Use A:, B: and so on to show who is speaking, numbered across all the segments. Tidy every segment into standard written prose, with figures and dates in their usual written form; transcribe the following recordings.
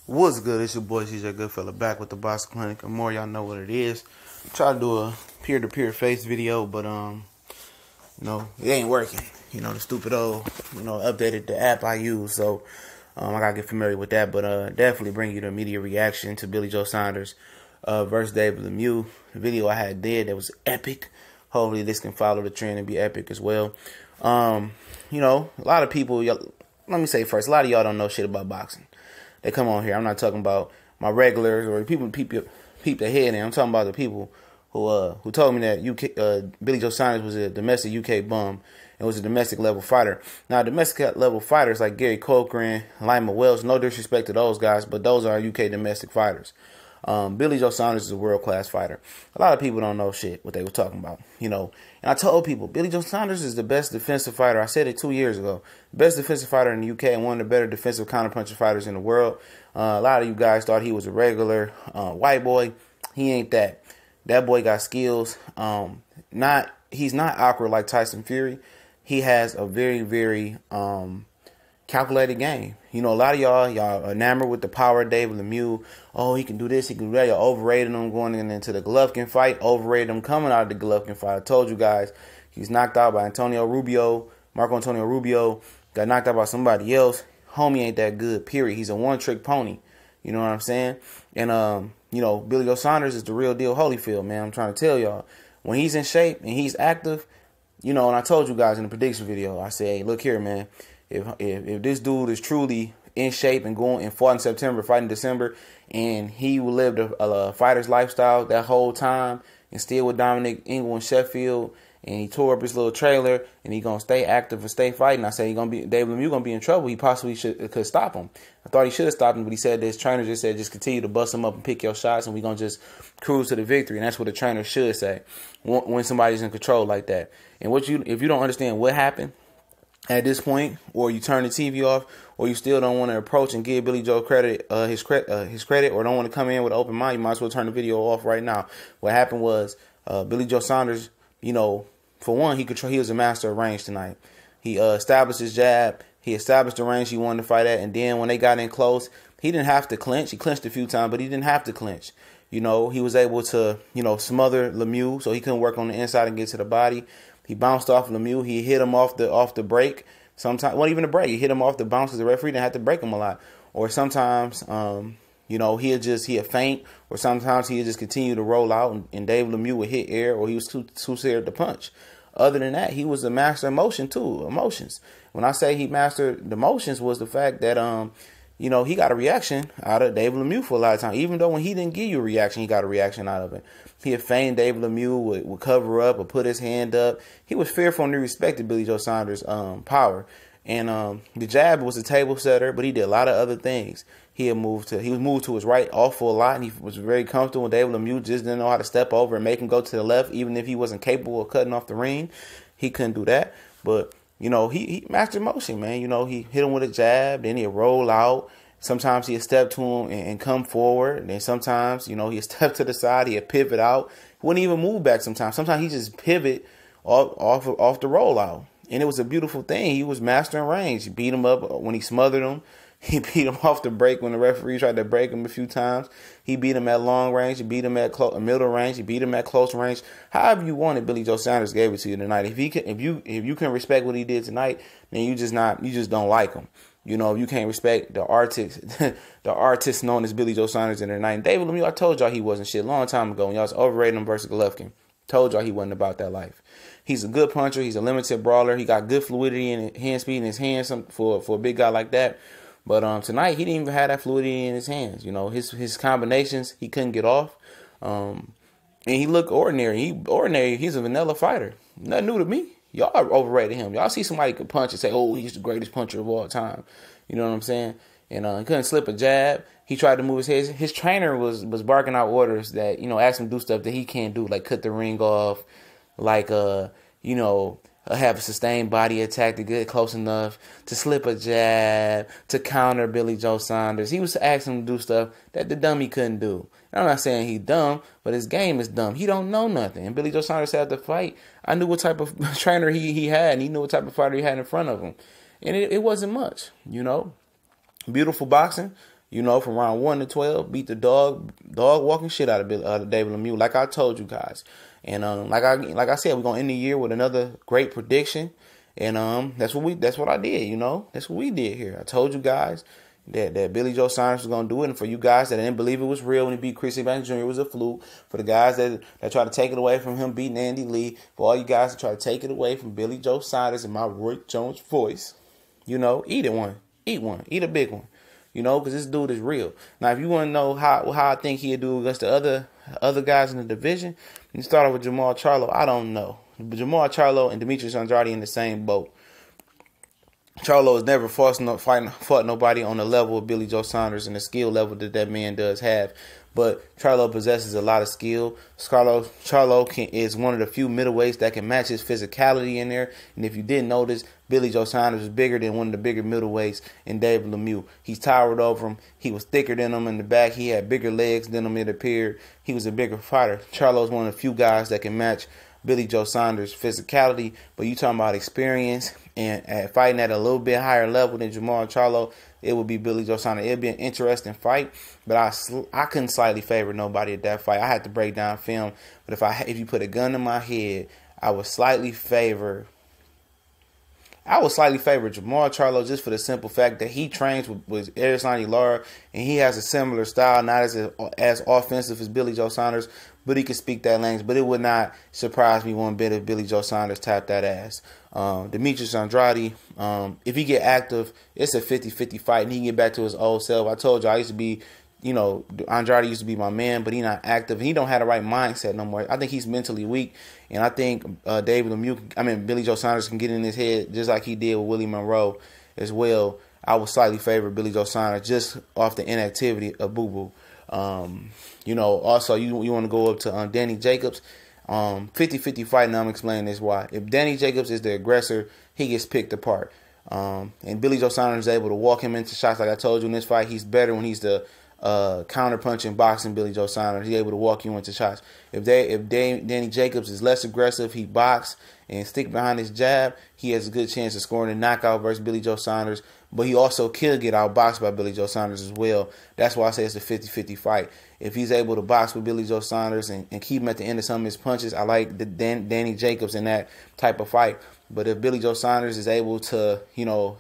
A: What's good? It's your boy CJ Goodfella back with the Box Clinic. And more y'all know what it is. Try to do a peer-to-peer face video, but it ain't working. The stupid old, updated the app I use, so I gotta get familiar with that. But definitely bring you the immediate reaction to Billy Joe Saunders versus David Lemieux. The video I did that was epic. Hopefully this can follow the trend and be epic as well. A lot of people. Let me say first, a lot of y'all don't know shit about boxing. They come on here. I'm not talking about my regulars or people who peep their head in. I'm talking about the people who told me that Billy Joe Saunders was a domestic UK bum and was a domestic level fighter. Now, domestic level fighters like Gary Cochran, Lima Wells, no disrespect to those guys, but those are UK domestic fighters. Billy Joe Saunders is a world-class fighter. A lot of people don't know shit what they were talking about, And I told people, Billy Joe Saunders is the best defensive fighter. I said it 2 years ago. Best defensive fighter in the UK and one of the better defensive counterpuncher fighters in the world. A lot of you guys thought he was a regular white boy. He ain't that. That boy got skills. He's not awkward like Tyson Fury. He has a very, very calculated game. A lot of y'all enamored with the power of David Lemieux. Oh, he can do this, he can do that. Y'all overrated him going into the Golovkin fight. Overrated him coming out of the Golovkin fight. I told you guys, he's knocked out by Marco Antonio Rubio. Got knocked out by somebody else. Homie ain't that good, period. He's a one-trick pony. You know what I'm saying? And, Billy Joe Saunders is the real deal Holyfield, man. I'm trying to tell y'all. When he's in shape and he's active, and I told you guys in the prediction video, I said, hey, look here, man. If this dude is truly in shape and fought in September, fighting in December, and he will live a fighter's lifestyle that whole time and still with Dominic Ingle in Sheffield, and he tore up his little trailer and he gonna stay active and stay fighting, I said David Lemieux gonna be in trouble. He possibly could stop him. I thought he should have stopped him, but he said his trainer just said just continue to bust him up and pick your shots, and we gonna just cruise to the victory. And that's what the trainer should say when somebody's in control like that. And if you don't understand what happened at this point, or you turn the TV off, or you still don't want to approach and give Billy Joe his credit, or don't want to come in with an open mind, you might as well turn the video off right now. What happened was Billy Joe Saunders, for one, he was a master of range tonight. He established his jab. He established the range he wanted to fight at, and then when they got in close, he didn't have to clinch. He clinched a few times, but he didn't have to clinch. He was able to, smother Lemieux, so he couldn't work on the inside and get to the body. He bounced off Lemieux. He hit him off the break. Sometimes, well, even the break, he hit him off the bounce because the referee didn't have to break him a lot. Or sometimes, he'd faint, or sometimes he'd just continue to roll out, and David Lemieux would hit air, or he was too scared to punch. Other than that, he was a master of emotions. When I say he mastered the emotions, was the fact that he got a reaction out of David Lemieux for a lot of time. Even though when he didn't give you a reaction, he got a reaction out of it. He had feigned David Lemieux would cover up or put his hand up. He was fearful and he respected Billy Joe Saunders' power. And the jab was a table setter, but he did a lot of other things. He was moved to his right awful a lot, and he was very comfortable. David Lemieux just didn't know how to step over and make him go to the left, even if he wasn't capable of cutting off the ring. He couldn't do that. But he mastered motion, man. He hit him with a jab, then he'd roll out. Sometimes he'd step to him and come forward. And then sometimes, he'd step to the side, he'd pivot out. He wouldn't even move back sometimes. Sometimes he just pivot off the rollout. And it was a beautiful thing. He was mastering range. He beat him up when he smothered him. He beat him off the break when the referee tried to break him a few times. He beat him at long range. He beat him at middle range. He beat him at close range. However you wanted, Billy Joe Saunders gave it to you tonight. If you can respect what he did tonight, then you just don't like him. If you can't respect the artist known as Billy Joe Saunders in the night. And David Lemieux, I told y'all he wasn't shit a long time ago when y'all was overrating him versus Golovkin. Told y'all he wasn't about that life. He's a good puncher. He's a limited brawler. He got good fluidity and hand speed in his hands for a big guy like that. But tonight, he didn't even have that fluidity in his hands. His combinations, he couldn't get off. And he looked ordinary. He's a vanilla fighter. Nothing new to me. Y'all overrated him. Y'all see somebody could punch and say, oh, he's the greatest puncher of all time. You know what I'm saying? And he couldn't slip a jab. He tried to move his head. His trainer was barking out orders that, asked him to do stuff that he can't do, like cut the ring off, like, have a sustained body attack to get close enough to slip a jab, to counter Billy Joe Saunders. He was asking him to do stuff that the dummy couldn't do. And I'm not saying he's dumb, but his game is dumb. He don't know nothing. And Billy Joe Saunders had to fight. I knew what type of trainer he had, and he knew what type of fighter he had in front of him. And it wasn't much, Beautiful boxing. You know, from round 1 to 12, beat the dog walking shit out of David Lemieux, like I told you guys. And like I said, we're gonna end the year with another great prediction. And that's what I did. You know, that's what we did here. I told you guys that Billy Joe Saunders was gonna do it. And for you guys that didn't believe it was real when he beat Chris Evans Jr., it was a fluke. For the guys that try to take it away from him beating Andy Lee, for all you guys that try to take it away from Billy Joe Saunders in my Roy Jones voice, you know, eat one, eat a big one. You know, because this dude is real. Now, if you want to know how I think he'll do against the other guys in the division, you start off with Jamal Charlo. I don't know. Jamal Charlo and Demetrius Andrade in the same boat. Charlo has never fought nobody on the level of Billy Joe Saunders and the skill level that man does have. But Charlo possesses a lot of skill. Charlo is one of the few middleweights that can match his physicality in there. And if you didn't notice, Billy Joe Saunders is bigger than one of the bigger middleweights in David Lemieux. He's towered over him. He was thicker than him in the back. He had bigger legs than him, it appeared. He was a bigger fighter. Charlo's one of the few guys that can match Billy Joe Saunders' physicality. But you talking about experience and fighting at a little bit higher level than Jamal Charlo, it would be Billy Joe Saunders. It would be an interesting fight, but I couldn't slightly favor nobody at that fight. I had to break down film, but if you put a gun in my head, I would slightly favor Jamal Charlo just for the simple fact that he trains with Erislandy Lara, and he has a similar style, not as offensive as Billy Joe Saunders, but he can speak that language. But it would not surprise me one bit if Billy Joe Saunders tapped that ass. Demetrius Andrade, if he get active, it's a 50-50 fight, and he can get back to his old self. I told you I used to be, you know, Andrade used to be my man, but he not active. He don't have the right mindset no more. I think he's mentally weak, and I think Billy Joe Saunders can get in his head just like he did with Willie Monroe as well. I would slightly favor Billy Joe Saunders just off the inactivity of Boo Boo. You know, also you want to go up to Danny Jacobs. 50-50 fight, and I'm explaining this why. If Danny Jacobs is the aggressor, he gets picked apart. And Billy Joe Saunders is able to walk him into shots. Like I told you in this fight, he's better when he's the counter-punching boxing Billy Joe Saunders. He's able to walk you into shots. If Danny Jacobs is less aggressive, he box and stick behind his jab, he has a good chance of scoring a knockout versus Billy Joe Saunders. But he also could get outboxed by Billy Joe Saunders as well. That's why I say it's a 50-50 fight. If he's able to box with Billy Joe Saunders and keep him at the end of some of his punches, I like Danny Jacobs in that type of fight. But if Billy Joe Saunders is able to, you know,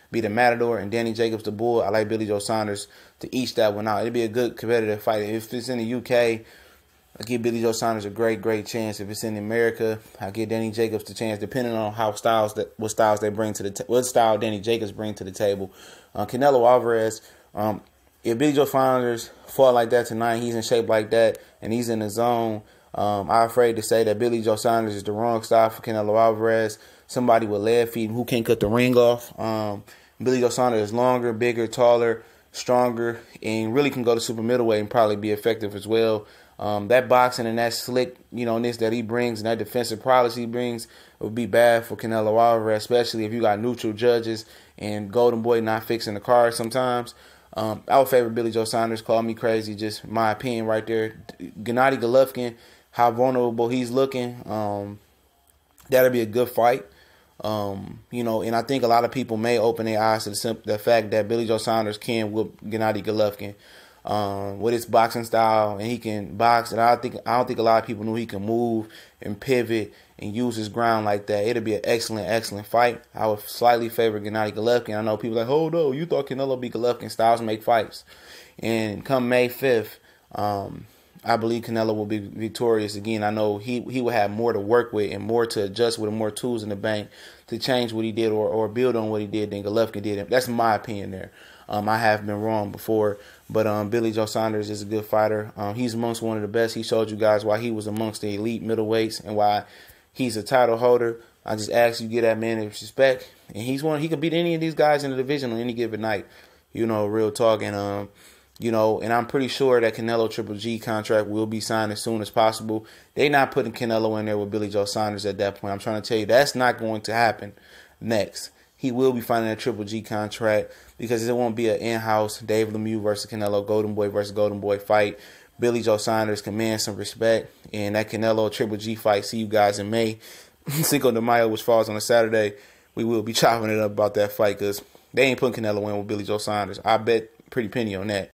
A: be the matador and Danny Jacobs the bull, I like Billy Joe Saunders to each that one out. It'd be a good competitive fight. If it's in the UK, I give Billy Joe Saunders a great chance. If it's in America, I give Danny Jacobs the chance, depending on what style Danny Jacobs bring to the table. Canelo Alvarez, if Billy Joe Saunders fought like that tonight, he's in shape like that, and he's in the zone, I'm afraid to say that Billy Joe Saunders is the wrong style for Canelo Alvarez. Somebody with lead feet who can't cut the ring off. Billy Joe Saunders is longer, bigger, taller, stronger, and really can go to super middleweight and probably be effective as well. That boxing and that slick, ness that he brings and that defensive prowess he brings would be bad for Canelo Alvarez, especially if you got neutral judges and Golden Boy not fixing the card sometimes. I would favor Billy Joe Saunders. Call me crazy, just my opinion right there. Gennady Golovkin, how vulnerable he's looking, that'll be a good fight. And I think a lot of people may open their eyes to the fact that Billy Joe Saunders can whip Gennady Golovkin with his boxing style, and he can box. And I don't think a lot of people knew he can move and pivot and use his ground like that. It'll be an excellent fight. I would slightly favor Gennady Golovkin. I know people like, oh no, you thought Canelo beat Golovkin. Styles make fights. And come May 5th, I believe Canelo will be victorious again. I know he will have more to work with and more to adjust with and more tools in the bank to change what he did or build on what he did than Golovkin did. That's my opinion there. I have been wrong before, but Billy Joe Saunders is a good fighter. He's amongst one of the best. He showed you guys why he was amongst the elite middleweights and why he's a title holder. I just ask you to give that man his respect, and he could beat any of these guys in the division on any given night. Real talk, and and I'm pretty sure that Canelo Triple G contract will be signed as soon as possible. They're not putting Canelo in there with Billy Joe Saunders at that point. I'm trying to tell you that's not going to happen next. He will be finding a Triple G contract because it won't be an in-house David Lemieux versus Canelo, Golden Boy versus Golden Boy fight. Billy Joe Saunders commands some respect. And that Canelo Triple G fight, see you guys in May. Cinco de Mayo, which falls on a Saturday. We will be chopping it up about that fight because they ain't putting Canelo in with Billy Joe Saunders. I bet pretty penny on that.